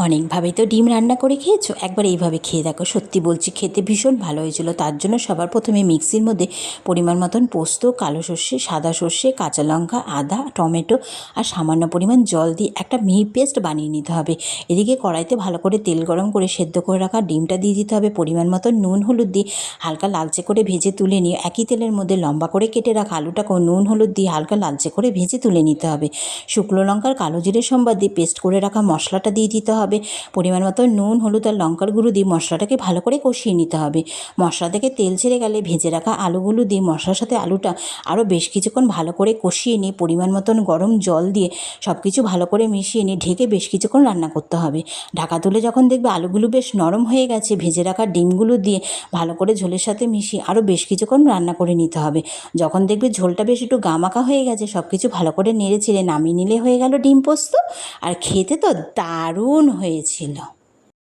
অনেকভাবেই তো ডিম রান্না করে খেয়েছো, একবার এইভাবে খেয়ে দেখো। সত্যি বলছি, খেতে ভীষণ ভালো হয়েছিল। তার জন্য সবার প্রথমে মিক্সির মধ্যে পরিমাণ মতন পোস্ত, কালো সর্ষে, সাদা সর্ষে, কাঁচা লঙ্কা, আদা, টমেটো আর সামান্য পরিমাণ জল দিয়ে একটা মিহি পেস্ট বানিয়ে নিতে হবে। এদিকে কড়াইতে ভালো করে তেল গরম করে সেদ্ধ করে রাখা ডিমটা দিয়ে দিতে হবে। পরিমাণ মতন নুন হলুদ দিয়ে হালকা লালচে করে ভেজে তুলে নিয়ে একই তেলের মধ্যে লম্বা করে কেটে রাখা আলুটাকেও নুন হলুদ দিয়ে হালকা লালচে করে ভেজে তুলে নিতে হবে। শুকনো লঙ্কার কালো জিরে সম্বাদ দিয়ে পেস্ট করে রাখা মশলাটা দিয়ে দিতে হবে। পরিমাণ মতো নুন, হলুদ আর লঙ্কার গুঁড়ো দিয়ে মশলাটাকে ভালো করে কষিয়ে নিতে হবে। মশলা থেকে তেল ছেড়ে গেলে ভেজে রাখা আলুগুলো দিয়ে মশলার সাথে আলুটা আরও বেশ কিছুক্ষণ ভালো করে কষিয়ে নিয়ে পরিমাণ মতন গরম জল দিয়ে সব কিছু ভালো করে মিশিয়ে নিয়ে ঢেকে বেশ কিছুক্ষণ রান্না করতে হবে। ঢাকা তুলে যখন দেখবে আলুগুলো বেশ নরম হয়ে গেছে, ভেজে রাখা ডিমগুলো দিয়ে ভালো করে ঝোলের সাথে মিশিয়ে আরও বেশ কিছুক্ষণ রান্না করে নিতে হবে। যখন দেখবে ঝোলটা বেশ একটু গামাখা হয়ে গেছে, সব কিছু ভালো করে নেড়ে চেড়ে নামিয়ে নিলে হয়ে গেল ডিম পোস্ত। আর খেতে তো দারুণ হয়েছিল।